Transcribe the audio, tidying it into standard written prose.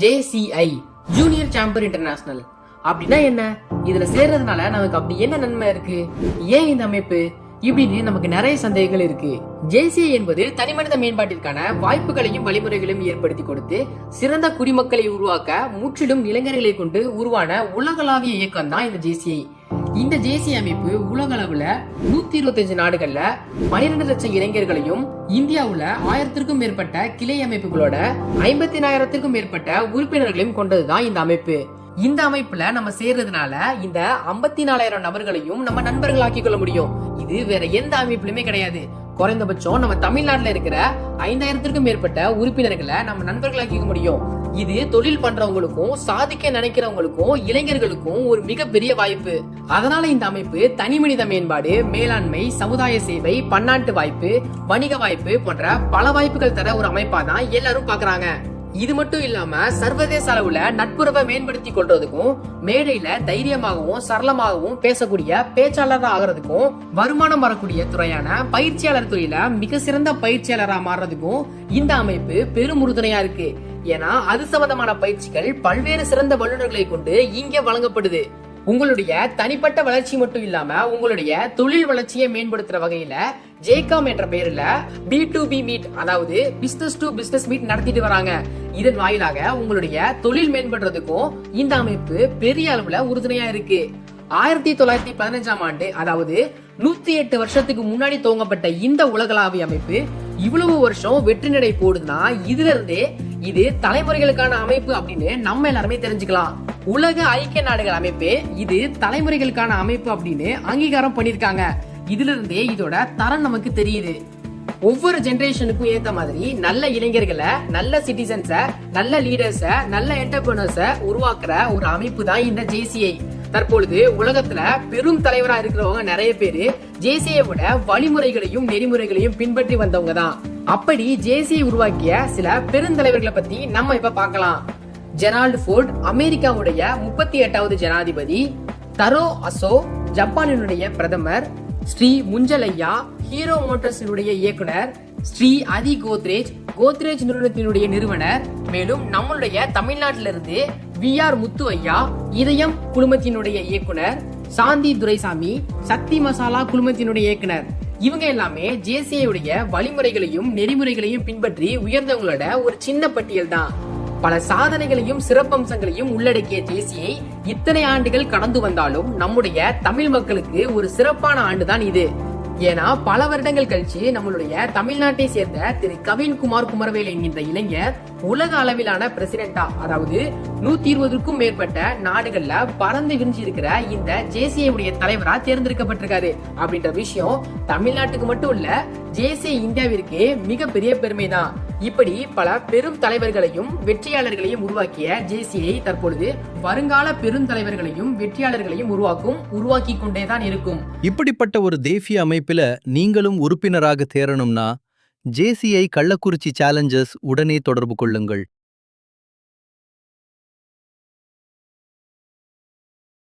JCI junior sambar international அப்படின்னா என்ன? இதுல சேர்றதுனால நமக்கு அப்படி என்ன நன்மை இருக்கு? ஏன் இந்த அமைப்பு இப்படின்னு நமக்கு நிறைய சந்தேகங்கள் இருக்கு. JCI என்பது தனிமனித மேம்பாட்டிற்கான வாய்ப்புகளையும் வழிமுறைகளையும் ஏற்படுத்தி கொடுத்து சிறந்த குடிமக்களை உருவாக்க முற்றிலும் இளைஞர்களை கொண்டு உருவான உலகளாவிய இயக்கம் தான் இந்த JCI. இந்த JCI அமைப்பு உலக அளவுல 125 நாடுகள்ல 12 லட்சம் இளைஞர்களையும், இந்தியாவுல 1000க்கும் மேற்பட்ட கிளை அமைப்புகளோட 54,000க்கும் மேற்பட்ட உறுப்பினர்களையும் கொண்டதுதான் இந்த அமைப்பு. இந்த அமைப்புல நம்ம சேர்றதுனால இந்த 54,000 நபர்களையும் நம்ம நண்பர்களாக்கி கொள்ள முடியும். இது வேற எந்த அமைப்புலயுமே கிடையாது. குறைந்தபட்சம் நம்ம தமிழ்நாட்டுல இருக்கிற 5,000க்கும் மேற்பட்ட உறுப்பினர்களை நம்ம நண்பர்களாக்கிக்க முடியும். இது தொழில் பண்றவங்களுக்கும், சாதிக்க நினைக்கிறவங்களுக்கும், இளைஞர்களுக்கும் ஒரு மிகப்பெரிய வாய்ப்பு. அதனால இந்த அமைப்பு தனி மனித மேம்பாடு, மேலாண்மை, சமுதாய சேவை, பன்னாட்டு வாய்ப்பு, வணிக வாய்ப்பு போன்ற பல வாய்ப்புகள் தர ஒரு அமைப்பா தான் எல்லாரும் பாக்குறாங்க. இது மட்டும் இல்லாம சர்வதேச அளவுல நட்புறவை மேம்படுத்தி கொள்றதுக்கும், மேடையில தைரியமாகவும் சரளமாகவும் பேசக்கூடிய பேச்சாளராக ஆகிறதுக்கும், வருமானம் வரக்கூடிய துறையான பயிற்சியாளர் துறையில மிக சிறந்த பயிற்சியாளராக மாறுறதுக்கும் இந்த அமைப்பு பெரும் உறுதுணையா இருக்கு. ஏன்னா அது சம்பந்தமான பயிற்சிகள் பல்வேறு சிறந்த வல்லுநர்களை கொண்டு இங்கே வழங்கப்படுது. உங்களுடைய தனிப்பட்ட வளர்ச்சி மட்டும் இல்லாம உங்களுடைய தொழில் வளர்ச்சியை மேம்படுத்துற வகையில ஜேகாம் என்ற பெயர்ல B2B மீட், அதாவது பிசினஸ் டு பிசினஸ் மீட் நடத்திட்டு வராங்க. இதன் வாயிலாக உங்களுடைய தொழில் மேம்படுறதுக்கும் இந்த அமைப்பு பெரிய அளவுல உறுதுணையா இருக்கு. 1915ஆம் ஆண்டு, அதாவது 108 வருஷத்துக்கு முன்னாடி துவங்கப்பட்ட இந்த உலகளாவிய அமைப்பு இவ்வளவு வருஷம் வெற்றி நடை போடுதுன்னா இதுல இருந்தே இது தலைமுறைகளுக்கான அமைப்பு அப்படின்னு நம்ம எல்லாருமே தெரிஞ்சுக்கலாம். உலக ஐக்கிய நாடுகள் அமைப்பு இது தலைமுறைகளுக்கான அமைப்பு அப்படின்னு அங்கீகாரம் பண்ணிருக்காங்க. இதுல இருந்தே இதோட தரம் நமக்கு தெரியுது. ஒவ்வொரு ஜெனரேஷனுக்கும் ஏத்த மாதிரி நல்ல இளைஞர்களை, நல்ல சிட்டிசன்ஸ, நல்ல லீடர்ஸ, நல்ல என்டர்பிரனர்ஸ உருவாக்குற ஒரு அமைப்பு தான் இந்த JCI. தற்பொழுது உலகத்துல பெரும் தலைவரா இருக்கிறவங்க நிறைய பேரு JCI விட வழிமுறைகளையும் நெறிமுறைகளையும் பின்பற்றி வந்தவங்க தான். அப்படி JCI உருவாக்கிய சில பெருந்தலைவர்களை பத்தி நம்ம இப்ப பார்க்கலாம். ஜெரால்ட் ஃபோர்ட், அமெரிக்காவுடைய 38வது ஜனாதிபதி. தரோ அசோ, ஜப்பானினுடைய பிரதமர். ஸ்ரீ முஞ்சலையா, ஹீரோ மோட்டார்ஸினுடைய இயக்குனர். ஸ்ரீ அதி கோத்ரேஜ், கோத்ரேஜ் நிறுவனத்தினுடைய நிறுவனர். மேலும் நம்மளுடைய தமிழ்நாட்டில இருந்து VR முத்து ஐயா, இதயம் குழுமத்தினுடைய இயக்குனர். சாந்தி துரைசாமி, சக்தி மசாலா குழுமத்தினுடைய இயக்குனர். இவங்க எல்லாமே JCI உடைய வழிமுறைகளையும் நெறிமுறைகளையும் பின்பற்றி உயர்ந்தவங்களோட ஒரு சின்ன பட்டியல் தான். பல சாதனைகளையும் சிறப்பம்சங்களையும் உள்ளடக்கிய JCI இத்தனை ஆண்டுகள் கடந்து வந்தாலும் நம்முடைய தமிழ் மக்களுக்கு ஒரு சிறப்பான ஆண்டுதான் இது. ஏன்னா பல வருடங்கள் கழிச்சு நம்மளுடைய தமிழ்நாட்டை சேர்ந்த திரு கவின்குமார் குமரவேல் என்கின்ற இளைஞர் உலக அளவிலான பிரசிடென்டா, அதாவது 120க்கும் மேற்பட்ட நாடுகள்ல பறந்து விரிஞ்சு இருக்கிற இந்த JCI உடைய தலைவரா தேர்ந்தெடுக்கப்பட்டிருக்காரு. அப்படின்ற விஷயம் தமிழ்நாட்டுக்கு மட்டும் இல்ல, JCI இந்தியாவிற்கு மிகப்பெரிய பெருமை தான். இப்படி பல பெரும் தலைவர்களையும் வெற்றியாளர்களையும் உருவாக்கிய JCI தற்பொழுது வருங்கால பெருந்தலைவர்களையும் வெற்றியாளர்களையும் உருவாக்கி கொண்டேதான் இருக்கும். இப்படிப்பட்ட ஒரு தேசிய அமைப்புல நீங்களும் உறுப்பினராக தேரணும்னா JCI கள்ளக்குறிச்சி சேலஞ்சர்ஸ் உடனே தொடர்பு கொள்ளுங்கள்.